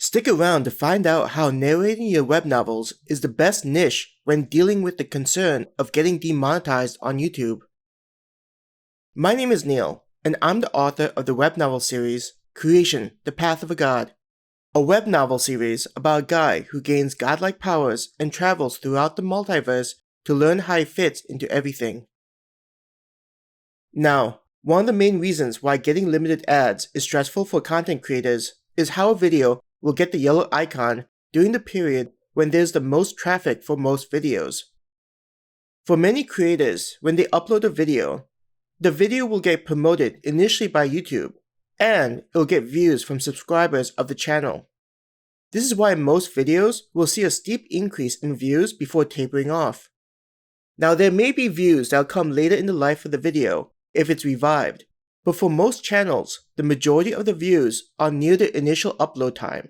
Stick around to find out how narrating your web novels is the best niche when dealing with the concern of getting demonetized on YouTube. My name is Neil, and I'm the author of the web novel series, Creation: The Path of a God, a web novel series about a guy who gains godlike powers and travels throughout the multiverse to learn how he fits into everything. Now, one of the main reasons why getting limited ads is stressful for content creators is how a video will get the yellow icon during the period when there's the most traffic for most videos. For many creators, when they upload a video, the video will get promoted initially by YouTube, and it'll get views from subscribers of the channel. This is why most videos will see a steep increase in views before tapering off. Now, there may be views that'll come later in the life of the video if it's revived, but for most channels, the majority of the views are near the initial upload time.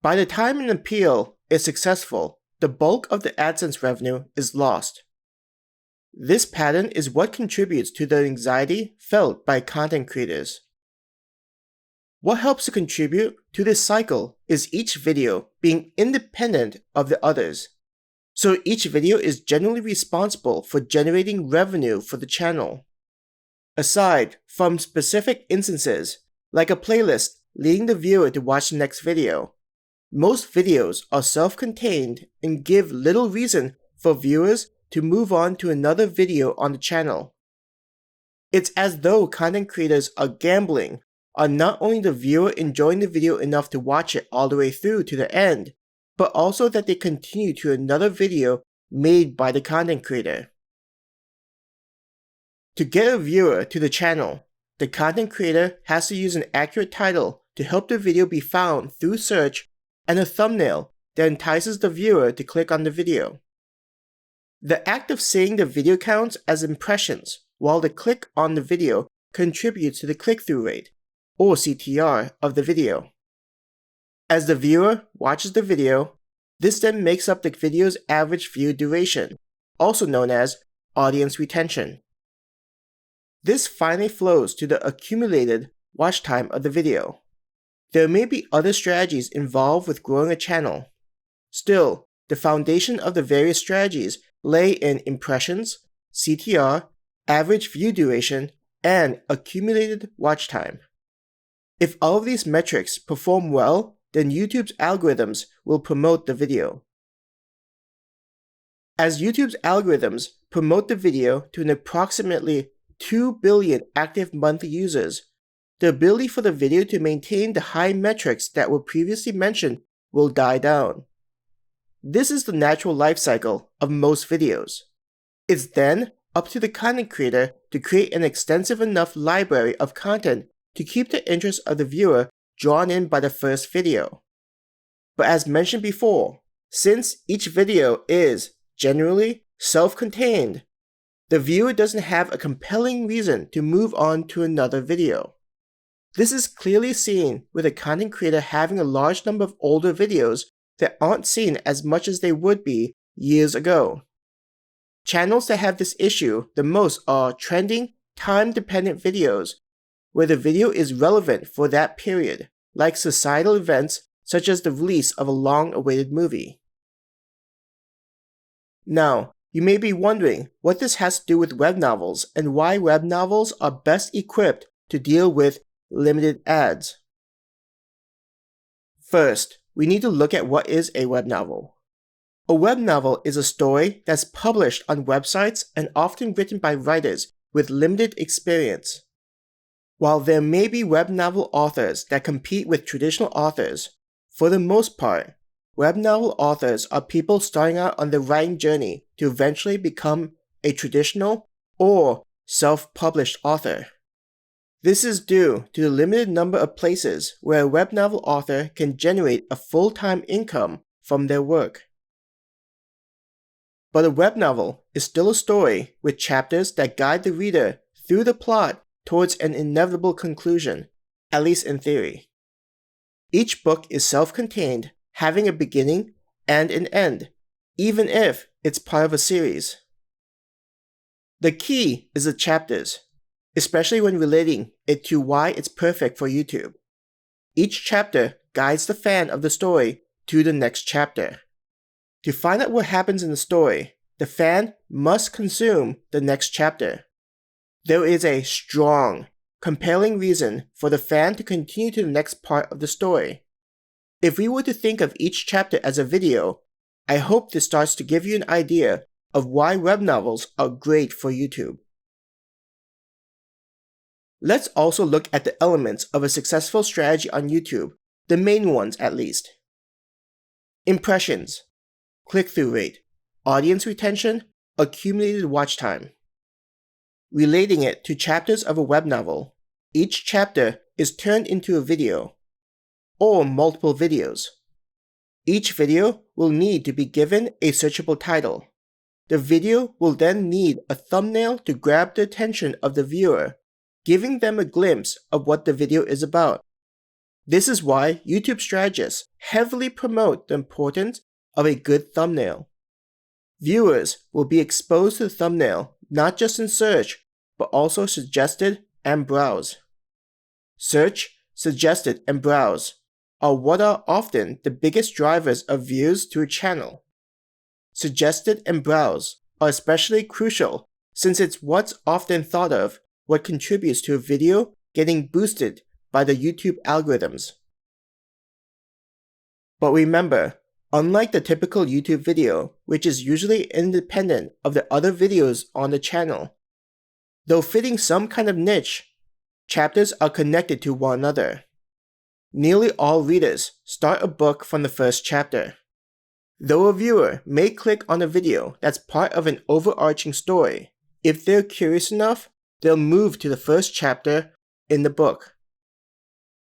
By the time an appeal is successful, the bulk of the AdSense revenue is lost. This pattern is what contributes to the anxiety felt by content creators. What helps to contribute to this cycle is each video being independent of the others. So each video is generally responsible for generating revenue for the channel. Aside from specific instances, like a playlist leading the viewer to watch the next video, most videos are self-contained and give little reason for viewers to move on to another video on the channel. It's as though content creators are gambling on not only the viewer enjoying the video enough to watch it all the way through to the end, but also that they continue to another video made by the content creator. To get a viewer to the channel, the content creator has to use an accurate title to help the video be found through search and a thumbnail that entices the viewer to click on the video. The act of saying the video counts as impressions, while the click on the video contributes to the click-through rate, or CTR, of the video. As the viewer watches the video, this then makes up the video's average view duration, also known as audience retention. This finally flows to the accumulated watch time of the video. There may be other strategies involved with growing a channel. Still, the foundation of the various strategies lay in impressions, CTR, average view duration, and accumulated watch time. If all of these metrics perform well, then YouTube's algorithms will promote the video. As YouTube's algorithms promote the video to an approximately 2 billion active monthly users, the ability for the video to maintain the high metrics that were previously mentioned will die down. This is the natural life cycle of most videos. It's then up to the content creator to create an extensive enough library of content to keep the interest of the viewer drawn in by the first video. But as mentioned before, since each video is generally self-contained, the viewer doesn't have a compelling reason to move on to another video. This is clearly seen with a content creator having a large number of older videos that aren't seen as much as they would be years ago. Channels that have this issue the most are trending, time-dependent videos, where the video is relevant for that period, like societal events such as the release of a long-awaited movie. Now, you may be wondering what this has to do with web novels and why web novels are best equipped to deal with limited ads. First, we need to look at what is a web novel. A web novel is a story that's published on websites and often written by writers with limited experience. While there may be web novel authors that compete with traditional authors, for the most part, web novel authors are people starting out on the writing journey to eventually become a traditional or self-published author. This is due to the limited number of places where a web novel author can generate a full-time income from their work. But a web novel is still a story with chapters that guide the reader through the plot towards an inevitable conclusion, at least in theory. Each book is self-contained, having a beginning and an end, even if it's part of a series. The key is the chapters, especially when relating it to why it's perfect for YouTube. Each chapter guides the fan of the story to the next chapter. To find out what happens in the story, the fan must consume the next chapter. There is a strong, compelling reason for the fan to continue to the next part of the story. If we were to think of each chapter as a video, I hope this starts to give you an idea of why web novels are great for YouTube. Let's also look at the elements of a successful strategy on YouTube, the main ones at least. Impressions, click-through rate, audience retention, accumulated watch time. Relating it to chapters of a web novel, each chapter is turned into a video, or multiple videos. Each video will need to be given a searchable title. The video will then need a thumbnail to grab the attention of the viewer, giving them a glimpse of what the video is about. This is why YouTube strategists heavily promote the importance of a good thumbnail. Viewers will be exposed to the thumbnail not just in search, but also suggested and browse. Search, suggested, and browse are what are often the biggest drivers of views to a channel. Suggested and browse are especially crucial since it's what's often thought of what contributes to a video getting boosted by the YouTube algorithms. But remember, unlike the typical YouTube video, which is usually independent of the other videos on the channel, though fitting some kind of niche, chapters are connected to one another. Nearly all readers start a book from the first chapter. Though a viewer may click on a video that's part of an overarching story, if they're curious enough, they'll move to the first chapter in the book.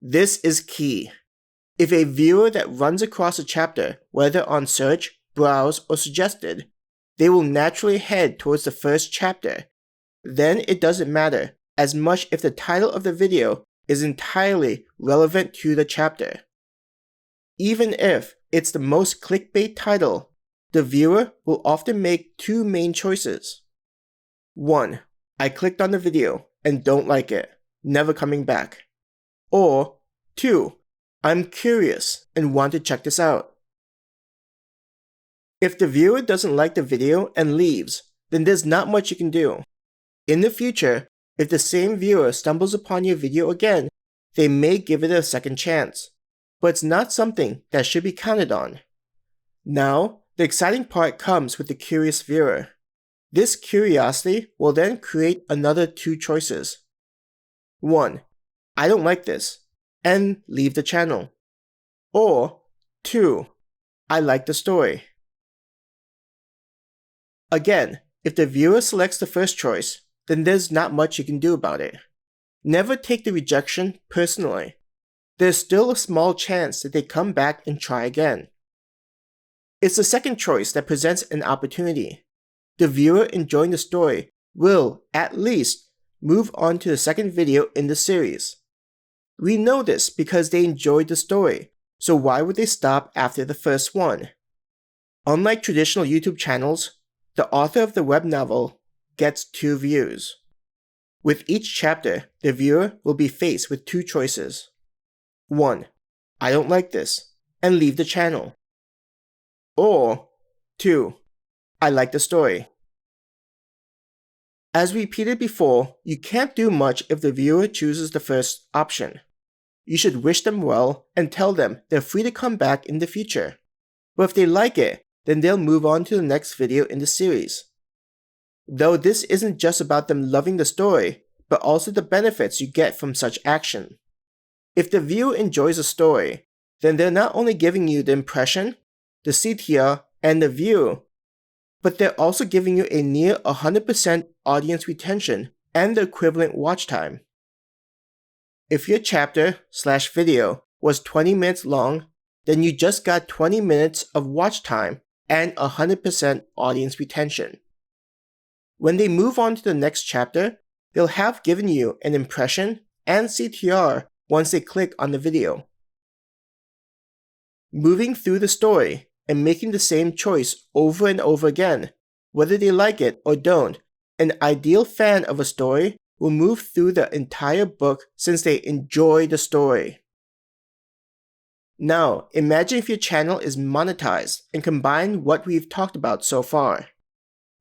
This is key. If a viewer that runs across a chapter, whether on search, browse, or suggested, they will naturally head towards the first chapter. Then it doesn't matter as much if the title of the video is entirely relevant to the chapter. Even if it's the most clickbait title, the viewer will often make two main choices. 1. I clicked on the video and don't like it, never coming back. Or 2. I'm curious and want to check this out. If the viewer doesn't like the video and leaves, then there's not much you can do. In the future, if the same viewer stumbles upon your video again, they may give it a second chance, but it's not something that should be counted on. Now, the exciting part comes with the curious viewer. This curiosity will then create another two choices. 1. I don't like this, and leave the channel. Or 2. I like the story. Again, if the viewer selects the first choice, then there's not much you can do about it. Never take the rejection personally. There's still a small chance that they come back and try again. It's the second choice that presents an opportunity. The viewer enjoying the story will, at least, move on to the second video in the series. We know this because they enjoyed the story, so why would they stop after the first one? Unlike traditional YouTube channels, the author of the web novel gets 2 views. With each chapter, the viewer will be faced with 2 choices. 1. I don't like this, and leave the channel. Or 2. I like the story. As repeated before, you can't do much if the viewer chooses the first option. You should wish them well and tell them they're free to come back in the future. But if they like it, then they'll move on to the next video in the series. Though this isn't just about them loving the story, but also the benefits you get from such action. If the viewer enjoys a story, then they're not only giving you the impression, the CTR, and the view, but they're also giving you a near 100% audience retention and the equivalent watch time. If your chapter/video was 20 minutes long, then you just got 20 minutes of watch time and 100% audience retention. When they move on to the next chapter, they'll have given you an impression and CTR once they click on the video. Moving through the story and making the same choice over and over again, whether they like it or don't, an ideal fan of a story will move through the entire book since they enjoy the story. Now, imagine if your channel is monetized and combine what we've talked about so far.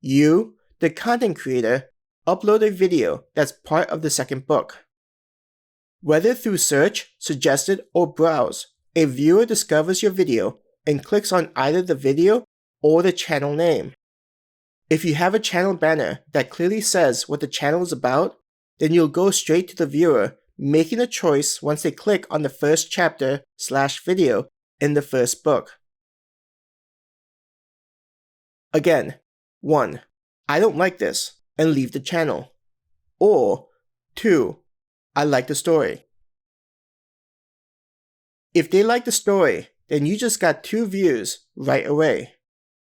You, the content creator, upload a video that's part of the second book. Whether through search, suggested, or browse, a viewer discovers your video and clicks on either the video or the channel name. If you have a channel banner that clearly says what the channel is about, then you'll go straight to the viewer, making a choice once they click on the first chapter/video in the first book. Again, 1. I don't like this, and leave the channel. Or 2. I like the story. If they like the story, then you just got 2 views right away.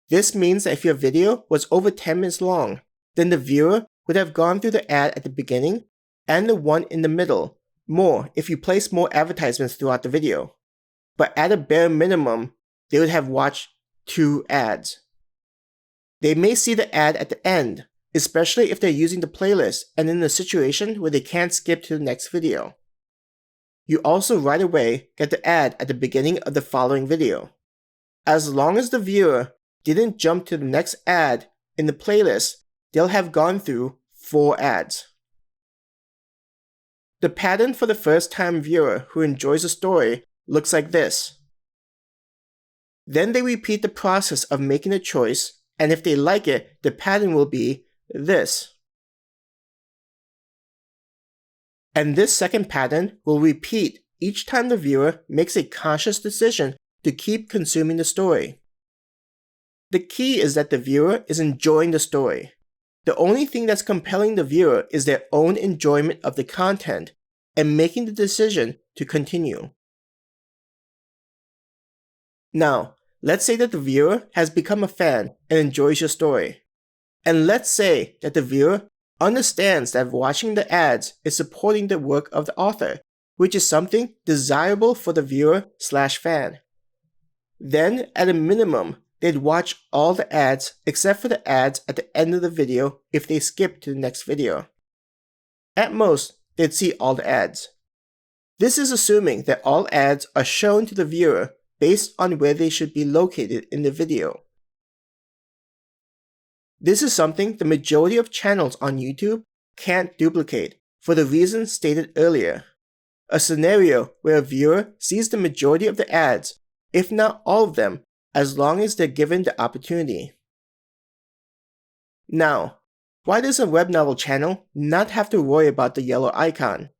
This means that if your video was over 10 minutes long, then the viewer would have gone through the ad at the beginning and the one in the middle, more if you place more advertisements throughout the video. But at a bare minimum, they would have watched 2 ads. They may see the ad at the end, especially if they're using the playlist and in a situation where they can't skip to the next video. You also right away get the ad at the beginning of the following video. As long as the viewer didn't jump to the next ad in the playlist, they'll have gone through 4 ads. The pattern for the first-time viewer who enjoys a story looks like this. Then they repeat the process of making a choice, and if they like it, the pattern will be this. And this second pattern will repeat each time the viewer makes a conscious decision to keep consuming the story. The key is that the viewer is enjoying the story. The only thing that's compelling the viewer is their own enjoyment of the content and making the decision to continue. Now, let's say that the viewer has become a fan and enjoys your story. And let's say that the viewer understands that watching the ads is supporting the work of the author, which is something desirable for the viewer/fan. Then, at a minimum, they'd watch all the ads except for the ads at the end of the video if they skip to the next video. At most, they'd see all the ads. This is assuming that all ads are shown to the viewer based on where they should be located in the video. This is something the majority of channels on YouTube can't duplicate for the reasons stated earlier. A scenario where a viewer sees the majority of the ads, if not all of them, as long as they're given the opportunity. Now, why does a web novel channel not have to worry about the yellow icon?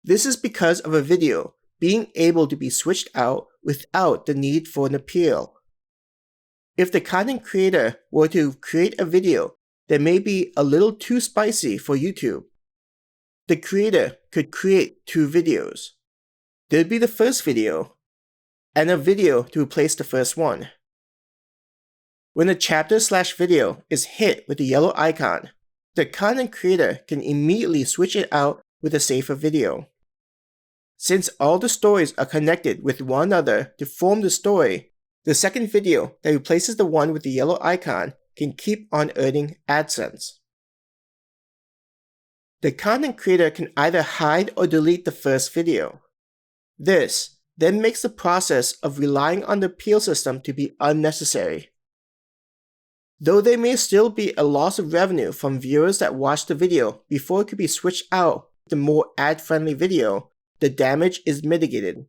This is because of a video being able to be switched out without the need for an appeal. If the content creator were to create a video that may be a little too spicy for YouTube, the creator could create 2 videos. There'd be the first video, and a video to replace the first one. When a chapter/video is hit with the yellow icon, the content creator can immediately switch it out with a safer video. Since all the stories are connected with one another to form the story, the second video that replaces the one with the yellow icon can keep on earning AdSense. The content creator can either hide or delete the first video. This then makes the process of relying on the appeal system to be unnecessary. Though there may still be a loss of revenue from viewers that watch the video before it could be switched out to the more ad-friendly video, the damage is mitigated.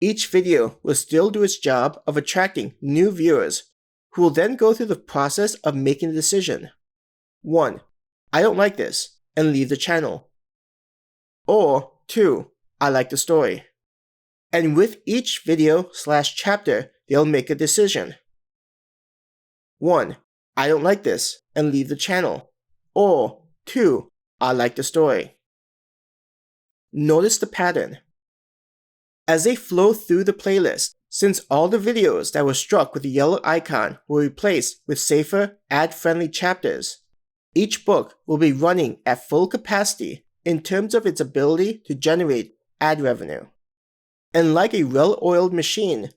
Each video will still do its job of attracting new viewers, who will then go through the process of making a decision. 1. I don't like this, and leave the channel. Or 2. I like the story. And with each video/chapter, they'll make a decision. 1. I don't like this, and leave the channel. Or 2. I like the story. Notice the pattern. As they flow through the playlist, since all the videos that were struck with the yellow icon were replaced with safer, ad-friendly chapters, each book will be running at full capacity in terms of its ability to generate ad revenue. And like a well-oiled machine,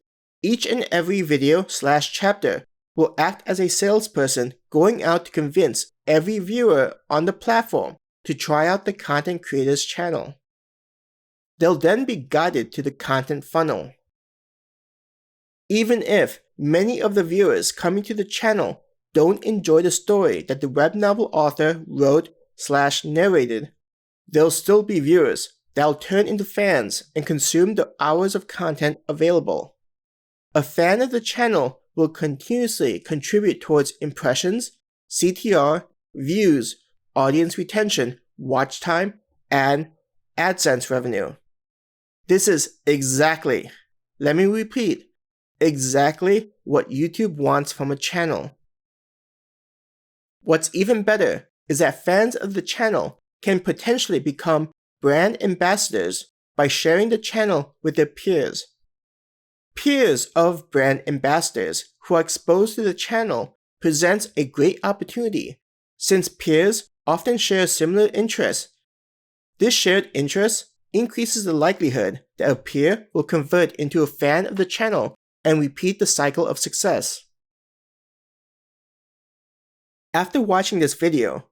each and every video/chapter will act as a salesperson going out to convince every viewer on the platform to try out the content creator's channel. They'll then be guided to the content funnel. Even if many of the viewers coming to the channel don't enjoy the story that the web novel author wrote/narrated, there'll still be viewers that'll turn into fans and consume the hours of content available. A fan of the channel will continuously contribute towards impressions, CTR, views, audience retention, watch time, and AdSense revenue. This is exactly, let me repeat, exactly what YouTube wants from a channel. What's even better is that fans of the channel can potentially become brand ambassadors by sharing the channel with their peers. Peers of brand ambassadors who are exposed to the channel presents a great opportunity, since peers often share similar interests. This shared interest increases the likelihood that a peer will convert into a fan of the channel and repeat the cycle of success. After watching this video,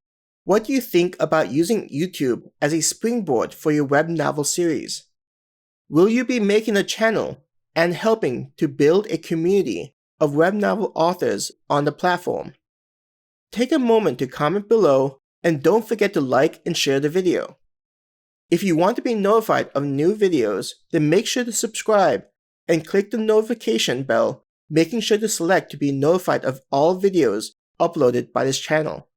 what do you think about using YouTube as a springboard for your web novel series? Will you be making a channel and helping to build a community of web novel authors on the platform? Take a moment to comment below and don't forget to like and share the video. If you want to be notified of new videos, then make sure to subscribe and click the notification bell, making sure to select to be notified of all videos uploaded by this channel.